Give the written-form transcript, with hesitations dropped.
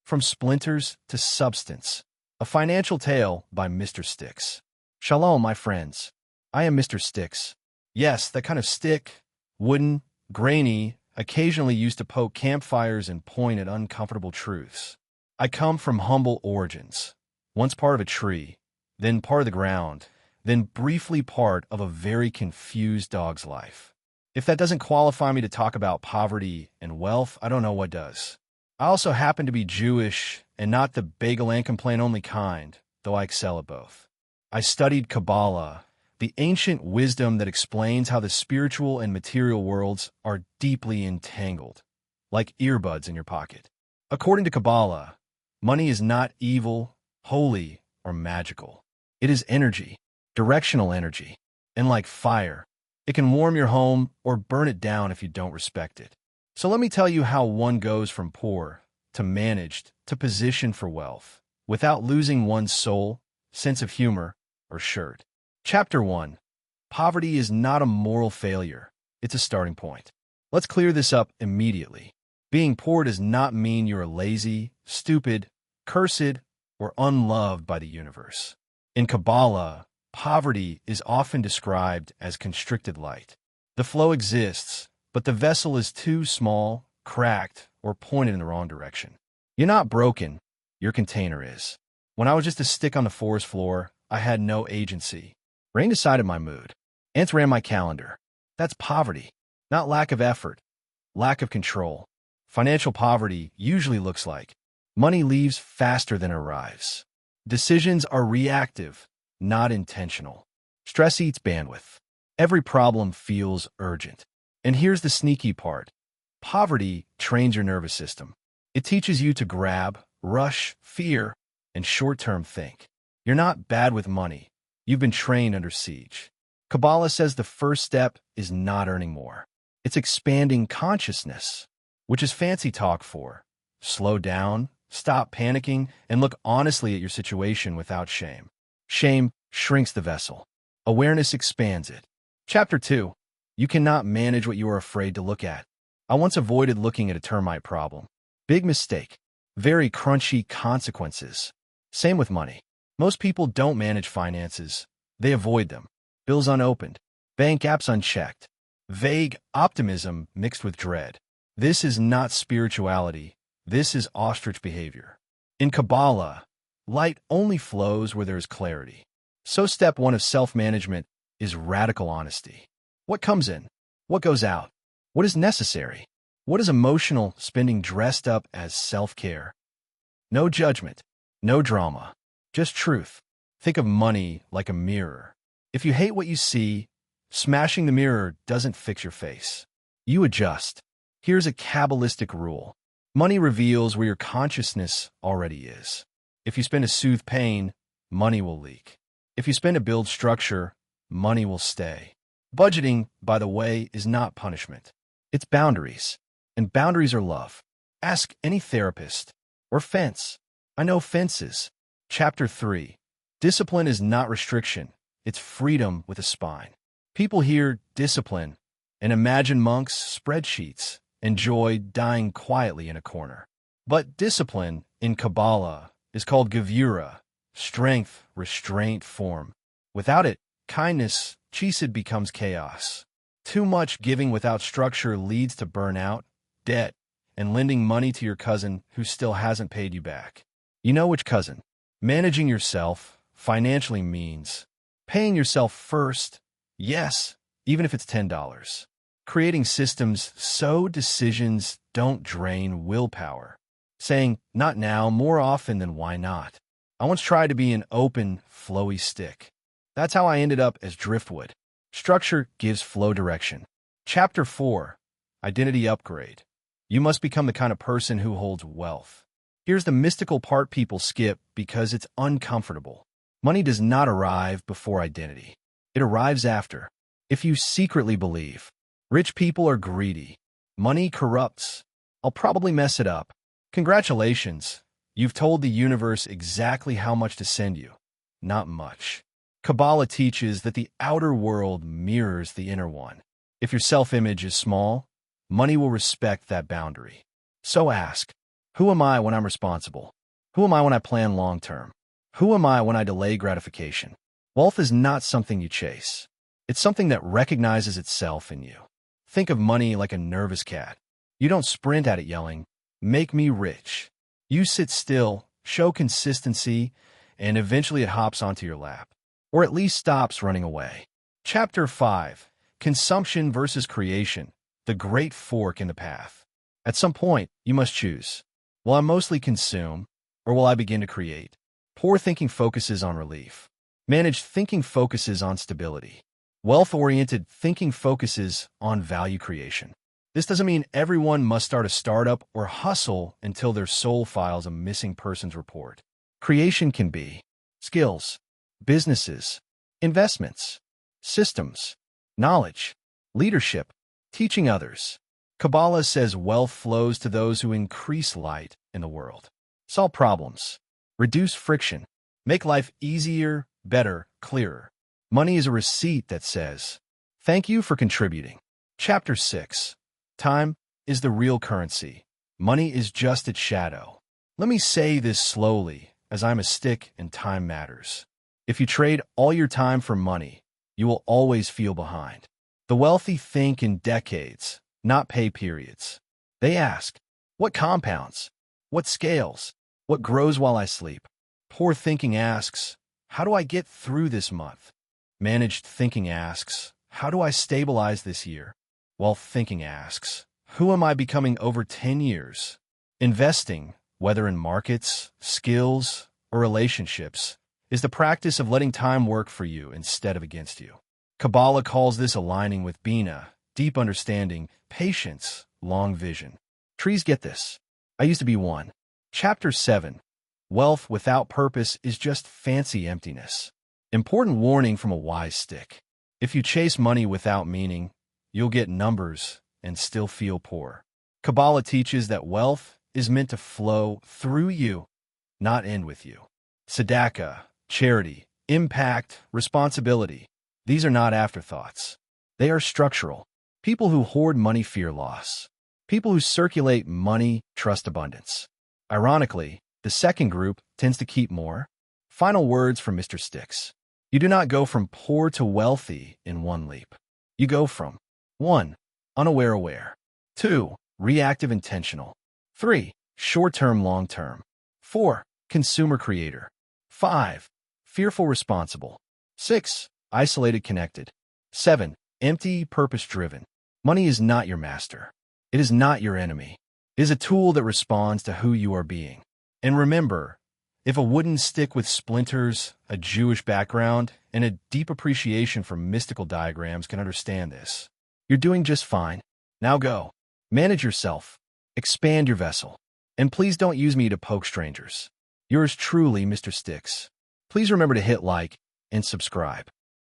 From Splinters to Substance. A Financial Tale by Mr. Sticks. Shalom, my friends. I am Mr. Sticks. Yes, that kind of stick, wooden, grainy, occasionally used to poke campfires and point at uncomfortable truths. I come from humble origins. Once part of a tree, then part of the ground, then briefly part of a very confused dog's life. If that doesn't qualify me to talk about poverty and wealth, I don't know what does. I also happen to be Jewish and not the bagel and complain only kind, though I excel at both. I studied Kabbalah, the ancient wisdom that explains how the spiritual and material worlds are deeply entangled, like earbuds in your pocket. According to Kabbalah, money is not evil, holy, or magical. It is energy, directional energy, and like fire, it can warm your home or burn it down if you don't respect it. So let me tell you how one goes from poor to managed to positioned for wealth without losing one's soul, sense of humor, or shirt. Chapter 1. Poverty is not a moral failure. It's a starting point. Let's clear this up immediately. Being poor does not mean you're lazy, stupid, cursed, or unloved by the universe. In Kabbalah, poverty is often described as constricted light. The flow exists, but the vessel is too small, cracked, or pointed in the wrong direction. You're not broken, your container is. When I was just a stick on the forest floor, I had no agency. Rain decided my mood. Ants ran my calendar. That's poverty, not lack of effort, lack of control. Financial poverty usually looks like money leaves faster than it arrives. Decisions are reactive, not intentional. Stress eats bandwidth. Every problem feels urgent. And here's the sneaky part. Poverty trains your nervous system. It teaches you to grab, rush, fear, and short-term think. You're not bad with money. You've been trained under siege. Kabbalah says the first step is not earning more. It's expanding consciousness, which is fancy talk for slow down, stop panicking, and look honestly at your situation without shame. Shame shrinks the vessel. Awareness expands it. Chapter 2. You cannot manage what you are afraid to look at. I once avoided looking at a termite problem. Big mistake. Very crunchy consequences. Same with money. Most people don't manage finances. They avoid them. Bills unopened. Bank apps unchecked. Vague optimism mixed with dread. This is not spirituality. This is ostrich behavior. In Kabbalah, light only flows where there is clarity. So step 1 of self-management is radical honesty. What comes in? What goes out? What is necessary? What is emotional spending dressed up as self-care? No judgment, no drama, just truth. Think of money like a mirror. If you hate what you see, smashing the mirror doesn't fix your face. You adjust. Here's a Kabbalistic rule. Money reveals where your consciousness already is. If you spend to soothe pain, money will leak. If you spend to build structure, money will stay. Budgeting, by the way, is not punishment. It's boundaries. And boundaries are love. Ask any therapist. Or fence. I know fences. Chapter 3. Discipline is not restriction. It's freedom with a spine. People hear discipline and imagine monks, spreadsheets, and joy dying quietly in a corner. But discipline, in Kabbalah, is called gevura, strength, restraint, form. Without it, kindness, chesed becomes chaos. Too much giving without structure leads to burnout, debt, and lending money to your cousin who still hasn't paid you back. You know which cousin? Managing yourself financially means paying yourself first, yes, even if it's $10. Creating systems so decisions don't drain willpower. Saying, not now, more often than why not. I once tried to be an open, flowy stick. That's how I ended up as driftwood. Structure gives flow direction. Chapter 4. Identity upgrade. You must become the kind of person who holds wealth. Here's the mystical part people skip because it's uncomfortable. Money does not arrive before identity. It arrives after. If you secretly believe, rich people are greedy, money corrupts, I'll probably mess it up. Congratulations, you've told the universe exactly how much to send you. Not much. Kabbalah teaches that the outer world mirrors the inner one. If your self-image is small, money will respect that boundary. So ask, Who am I when I'm responsible? Who am I when I plan long-term? Who am I when I delay gratification? Wealth is not something you chase. It's something that recognizes itself in you. Think of money like a nervous cat. You don't sprint at it yelling, "Make me rich." You sit still, show consistency, and eventually it hops onto your lap. Or at least stops running away. Chapter 5. Consumption versus creation. The great fork in the path. At some point, you must choose. Will I mostly consume, or will I begin to create? Poor thinking focuses on relief. Managed thinking focuses on stability. Wealth-oriented thinking focuses on value creation. This doesn't mean everyone must start a startup or hustle until their soul files a missing persons report. Creation can be skills, businesses, investments, systems, knowledge, leadership, teaching others. Kabbalah says wealth flows to those who increase light in the world. Solve problems, reduce friction, make life easier, better, clearer. Money is a receipt that says, "Thank you for contributing." Chapter 6. Time is the real currency. Money is just its shadow. Let me say this slowly, as I'm a stick and time matters. If you trade all your time for money, you will always feel behind. The wealthy think in decades, not pay periods. They ask, what compounds? What scales? What grows while I sleep? Poor thinking asks, how do I get through this month? Managed thinking asks, how do I stabilize this year? While thinking asks, who am I becoming over 10 years? Investing, whether in markets, skills, or relationships, is the practice of letting time work for you instead of against you. Kabbalah calls this aligning with Bina, deep understanding, patience, long vision. Trees get this. I used to be one. Chapter 7. Wealth without purpose is just fancy emptiness. Important warning from a wise stick. If you chase money without meaning, you'll get numbers and still feel poor. Kabbalah teaches that wealth is meant to flow through you, not end with you. Tzedakah, charity, impact, responsibility. These are not afterthoughts. They are structural. People who hoard money fear loss. People who circulate money trust abundance. Ironically, the second group tends to keep more. Final words from Mr. Sticks. You do not go from poor to wealthy in one leap. You go from 1. Unaware aware. 2. Reactive intentional. 3. Short-term long-term. 4. Consumer creator. 5. Fearful responsible. 6. Isolated connected. 7. Empty purpose-driven. Money is not your master. It is not your enemy. It is a tool that responds to who you are being. And remember, if a wooden stick with splinters, a Jewish background, and a deep appreciation for mystical diagrams can understand this, you're doing just fine. Now go. Manage yourself. Expand your vessel. And please don't use me to poke strangers. Yours truly, Mr. Sticks. Please remember to hit like and subscribe.